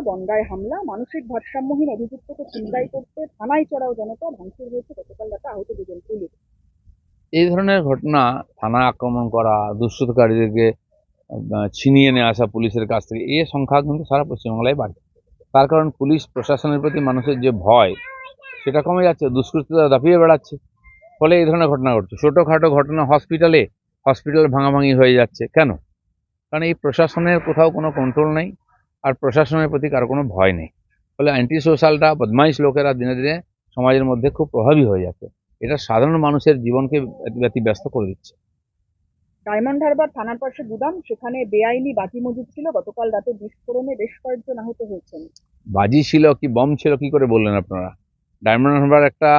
বনগাঁয় হামলা, মানসিক ভারসাম্যহীন অভিযুক্তকে ছিনতাই করতে থানায় চড়াও জনতা, ভাঙচুর হয়েছে, গতকাল রাতে আহত দুজন পুলিশ। এই ধরনের ঘটনা, থানা আক্রমণ করা, দুষ্কৃতকারীদেরকে ছিনিয়ে নিয়ে আসা পুলিশের কাছ থেকে, এই সংখ্যা কিন্তু সারা পশ্চিমবাংলায় বাড়ছে। তার কারণ পুলিশ প্রশাসনের প্রতি মানুষের যে ভয়, সেটা কমে যাচ্ছে, দুষ্কৃতীরা দাপিয়ে বেড়াচ্ছে, ফলে এই ধরনের ঘটনা ঘটছে। ছোটোখাটো ঘটনা হসপিটাল ভাঙাভাঙি হয়ে যাচ্ছে। কেন? কারণ এই প্রশাসনের কোথাও কোনো কন্ট্রোল নেই, আর প্রশাসনের প্রতি কারো কোনো ভয় নেই। ফলে অ্যান্টি সোশ্যালটা, বদমাইশ লোকেরা দিনে দিনে সমাজের মধ্যে খুব প্রভাবী হয়ে যাচ্ছে। এটা সাধারণ মানুষের জীবনকে ব্যতিব্যস্ত করে দিচ্ছে। ডায়মন্ড হারবার থানার পাশে গুদাম, সেখানে বেআইনি বাজি মজুদ ছিল, গতকাল রাতে বিস্ফোরণে বেশ কয়েকজন আহত হয়েছেন। বাজি ছিল কি বম ছিল কি করে বললেন আপনারা? ডায়মন্ড হারবার একটা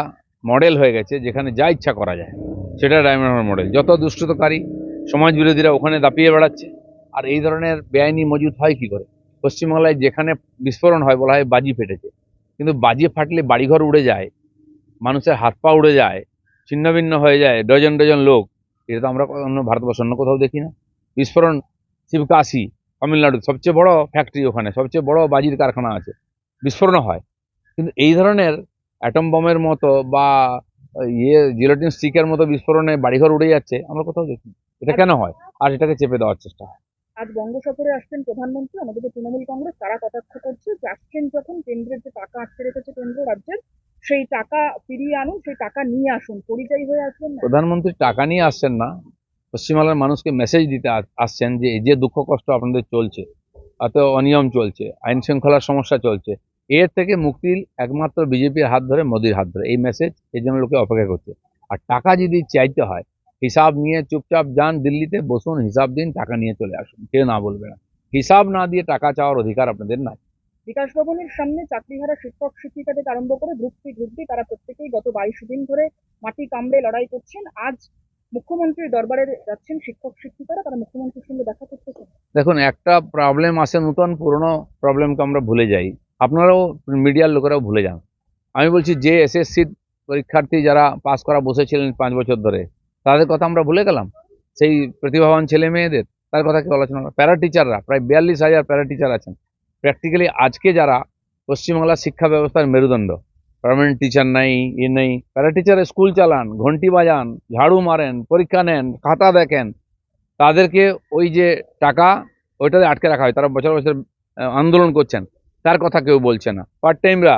মডেল হয়ে গেছে, যেখানে যা ইচ্ছা করা যায়, সেটা ডায়মন্ড হারবার মডেল। যত দুষ্কৃতকারী, সমাজ বিরোধীরা ওখানে দাপিয়ে বেড়াচ্ছে। আর এই ধরনের বেআইনি মজুদ হয় কি করে? পশ্চিমবাংলায় যেখানে বিস্ফোরণ হয় বলা হয় বাজি ফেটেছে, কিন্তু বাজি ফাটলে বাড়িঘর উড়ে যায়, মানুষের হাত পা উড়ে যায়, ছিন্নভিন্ন হয়ে যায় ডজন ডজন লোক। এটা তো আমরা অন্য ভারতবর্ষ অন্য কোথাও দেখি না। বিস্ফোরণ শিবকাশি, তামিলনাড়ুর সবচেয়ে বড় ফ্যাক্টরি, ওখানে সবচেয়ে বড় বাজির কারখানা আছে, বিস্ফোরণ হয়। কিন্তু এই ধরনের অ্যাটম বোমের মতো বা জিলোটিন স্টিকের মতো বিস্ফোরণে বাড়িঘর উড়ে যাচ্ছে আমরা কোথাও দেখি। এটা কেন হয়? আর এটাকে চেপে দেওয়ার চেষ্টা হয়। আজ বঙ্গ সফরে আসছেন প্রধানমন্ত্রী, আমাদের যে তৃণমূল কংগ্রেস তারা কটাক্ষ করছে যে আসছেন যখন, কেন্দ্রের যে টাকা আটকে রেখেছে কেন্দ্র রাজ্যের, সেই টাকা ফিরিয়ে আনুন, সেই টাকা নিয়ে আসুন, পরিযায়ী হয়ে আসবেন না। প্রধানমন্ত্রী টাকা নিয়ে আসছেন না, পশ্চিমবাংলার মানুষকে মেসেজ দিতে আসছেন যে এই যে দুঃখ কষ্ট আপনাদের চলছে, এত অনিয়ম চলছে, আইন শৃঙ্খলার সমস্যা চলছে, এর থেকে মুক্তির একমাত্র বিজেপির হাত ধরে, মোদির হাত ধরে। এই মেসেজ এই জন্য লোকে অপেক্ষা করছে। আর টাকা যদি চাইতে হয়, হিসাব নিয়ে চুপচাপ যান দিল্লিতে, বসুন, হিসাব দিন, টাকা নিয়ে চলে আসুন, কেউ না বলবে না। হিসাব না দিয়ে টাকা চাওয়ার অধিকার আপনাদের নাই। বিকাশ ভবনের সামনে চাকরিহারা শিক্ষক শিক্ষিকা থেকে আরম্ভ করে গ্রুপ তারা প্রত্যেকেই গত 22 দিন ধরে মাটি কামড়ে লড়াই করছেন। আজ মুখ্যমন্ত্রীর দরবারে যাচ্ছেন শিক্ষক শিক্ষিকারা, তারা মুখ্যমন্ত্রীর সঙ্গে দেখা করতেছেন। দেখুন, একটা প্রবলেম আসে নতুন, পুরনো প্রবলেমকে আমরা ভুলে যাই, আপনারাও মিডিয়ার লোকেরাও ভুলে যান। আমি বলছি, যে এসএসসি পরীক্ষার্থী যারা পাস করা বসেছিলেন 5 বছর ধরে, তাদের কথা আমরা ভুলে গেলাম? সেই প্রতিভাবান ছেলে মেয়েদের, তার কথা কি আলোচনা? প্যারা টিচাররা, প্রায় 42,000 প্যারা টিচার আছেন। প্র্যাকটিক্যালি আজকে যারা পশ্চিমবাংলার শিক্ষা ব্যবস্থার মেরুদণ্ড, পার্মানেন্ট টিচার নাই, নেই, প্যারা টিচারে স্কুল চালান, ঘন্টি বাজান, ঝাড়ু মারেন, পরীক্ষা নেন, খাতা দেখেন, তাদেরকে ওই যে টাকা, ওইটাতে আটকে রাখা হয়। তারা বছর বছর আন্দোলন করছেন, তার কথা কেউ বলছে না। পার্ট টাইমরা,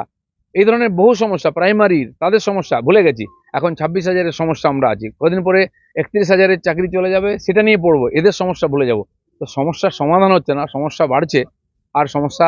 এই ধরনের বহু সমস্যা, প্রাইমারির তাদের সমস্যা ভুলে গেছি। এখন 26,000-এর সমস্যা আমরা আছি, কদিন পরে 31,000-এর চাকরি চলে যাবে, সেটা নিয়ে পড়বো, এদের সমস্যা ভুলে যাব। তো সমস্যার সমাধান হচ্ছে না, সমস্যা বাড়ছে, আর সমস্যা